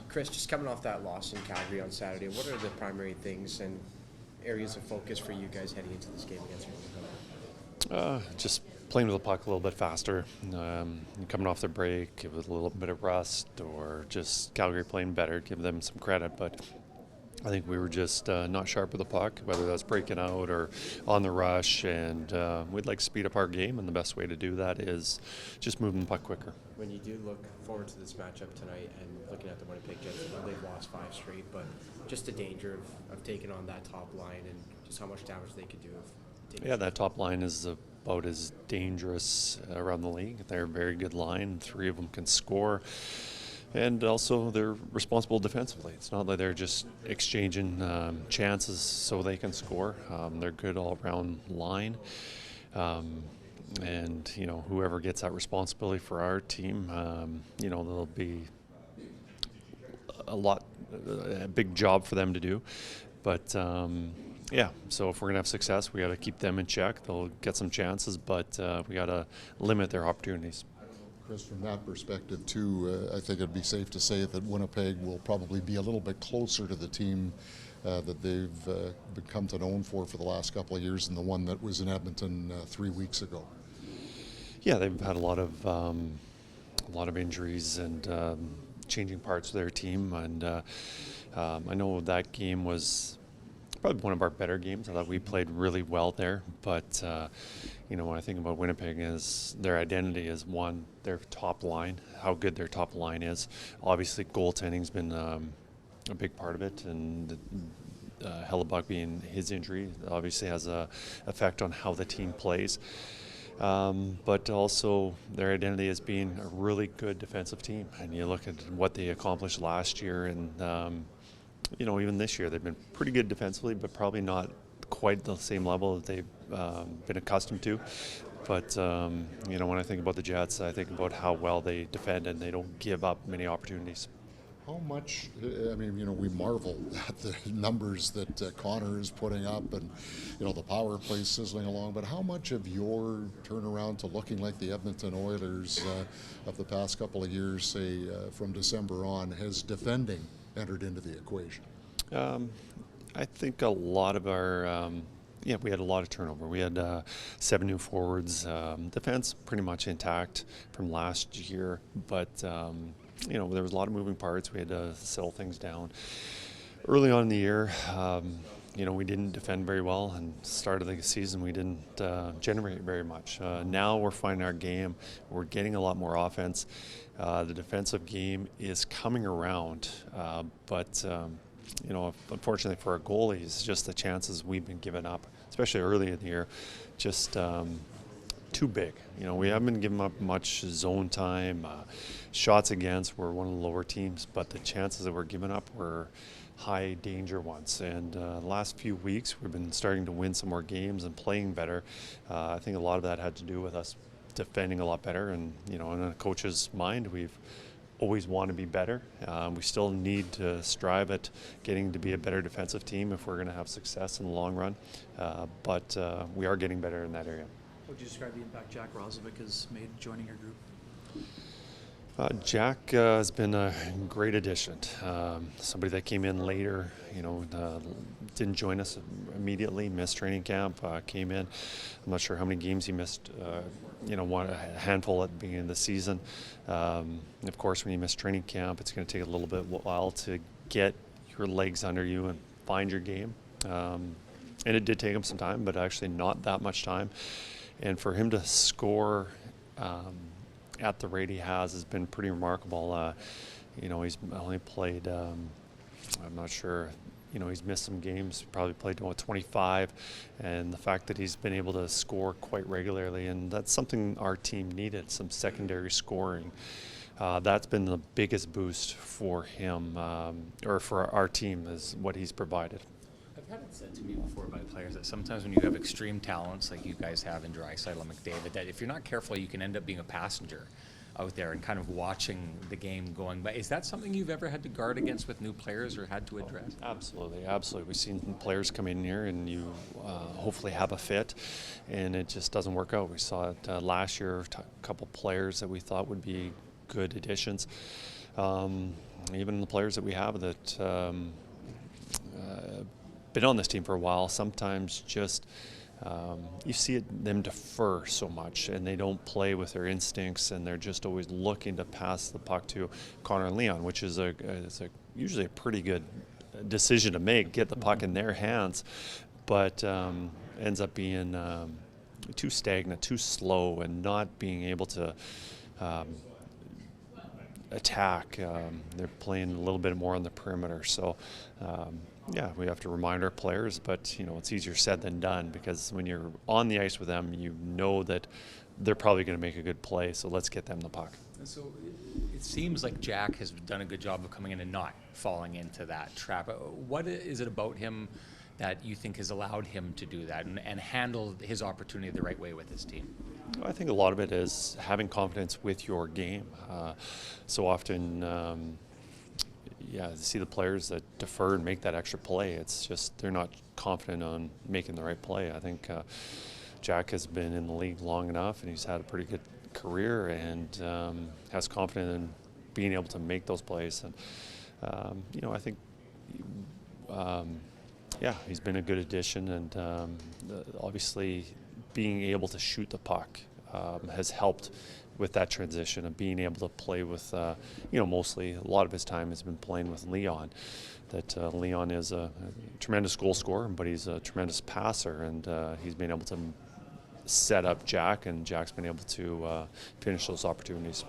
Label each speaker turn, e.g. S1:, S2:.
S1: Kris, just coming off that loss in Calgary on Saturday, what are the primary things and areas of focus for you guys heading into this game against Edmonton?
S2: Just playing with the puck a little bit faster, coming off their break, give it a little bit of rust, or just Calgary playing better, give them some credit. But I think we were just not sharp with the puck, whether that's breaking out or on the rush, and we'd like to speed up our game, and the best way to do that is just moving the puck quicker.
S1: When you do look forward to this matchup tonight and looking at the Winnipeg Jets, I know they've lost 5 straight, but just the danger of taking on that top line and just how much damage they could do.
S2: Yeah, that top line is about as dangerous around the league. They're a very good line. 3 of them can score. And also, they're responsible defensively. It's not like they're just exchanging chances so they can score. They're good all-around line. And, whoever gets that responsibility for our team, there'll be a big job for them to do. But, so if we're going to have success, we got to keep them in check. They'll get some chances, but we got to limit their opportunities.
S3: Kris, from that perspective, too, I think it'd be safe to say that Winnipeg will probably be a little bit closer to the team that they've become to known for the last couple of years than the one that was in Edmonton 3 weeks ago.
S2: Yeah, they've had a lot of injuries and changing parts of their team, and I know that game was probably one of our better games. I thought we played really well there, but when I think about Winnipeg, is their identity is one, their top line, how good their top line is. Obviously, goaltending's been a big part of it, and Hellebuck being his injury obviously has a effect on how the team plays. But also their identity as being a really good defensive team, and you look at what they accomplished last year, and even this year they've been pretty good defensively, but probably not quite the same level that they've been accustomed to. But when I think about the Jets, I think about how well they defend and they don't give up many opportunities.
S3: How much, we marvel at the numbers that Connor is putting up and, the power play sizzling along, but how much of your turnaround to looking like the Edmonton Oilers of the past couple of years, say from December on, has defending entered into the equation?
S2: I think a lot of our, we had a lot of turnover. We had 7 new forwards. Defense pretty much intact from last year, but there was a lot of moving parts. We had to settle things down. Early on in the year, we didn't defend very well, and start of the season we didn't generate very much. Now we're finding our game. We're getting a lot more offense. The defensive game is coming around, but unfortunately for our goalies, just the chances we've been giving up, especially early in the year, just too big. We haven't been giving up much zone time. Shots against, we're one of the lower teams, but the chances that we're giving up were high danger ones. And the last few weeks, we've been starting to win some more games and playing better. I think a lot of that had to do with us defending a lot better. And, in a coach's mind, we've always want to be better. We still need to strive at getting to be a better defensive team if we're going to have success in the long run. But we are getting better in that area.
S4: How would you describe the impact Jack Roslovic has made joining your group?
S2: Jack has been a great addition. Somebody that came in later, didn't join us immediately, missed training camp, came in. I'm not sure how many games he missed, a handful at the beginning of the season. Of course, when you miss training camp, it's going to take a little bit while to get your legs under you and find your game. And it did take him some time, but actually not that much time. And for him to score at the rate he has been pretty remarkable. He's only played, I'm not sure, he's missed some games, probably played 25, and the fact that he's been able to score quite regularly, and that's something our team needed, some secondary scoring. That's been the biggest boost for him, or for our team, is what he's provided.
S5: I've had it said to me before by players that sometimes when you have extreme talents like you guys have in Draisaitl and McDavid, that if you're not careful, you can end up being a passenger out there and kind of watching the game going. But is that something you've ever had to guard against with new players or had to address?
S2: Absolutely. We've seen players come in here and you hopefully have a fit, and it just doesn't work out. We saw it last year, a couple players that we thought would be good additions. even the players that we have that been on this team for a while, sometimes just you see them defer so much, and they don't play with their instincts, and they're just always looking to pass the puck to Connor and Leon, which is usually a pretty good decision to make, get the puck in their hands, but ends up being too stagnant, too slow, and not being able to attack. They're playing a little bit more on the perimeter, so yeah, we have to remind our players, but it's easier said than done, because when you're on the ice with them, you know that they're probably going to make a good play, so let's get them the puck.
S5: So it seems like Jack has done a good job of coming in and not falling into that trap. What is it about him that you think has allowed him to do that and handle his opportunity the right way with his team?
S2: I think a lot of it is having confidence with your game. So often, see the players that defer and make that extra play. It's just they're not confident on making the right play. I think Jack has been in the league long enough, and he's had a pretty good career, and has confidence in being able to make those plays. And I think he's been a good addition, and obviously being able to shoot the puck has helped with that transition of being able to play with, mostly a lot of his time has been playing with Leon. That Leon is a tremendous goal scorer, but he's a tremendous passer, and he's been able to set up Jack, and Jack's been able to finish those opportunities.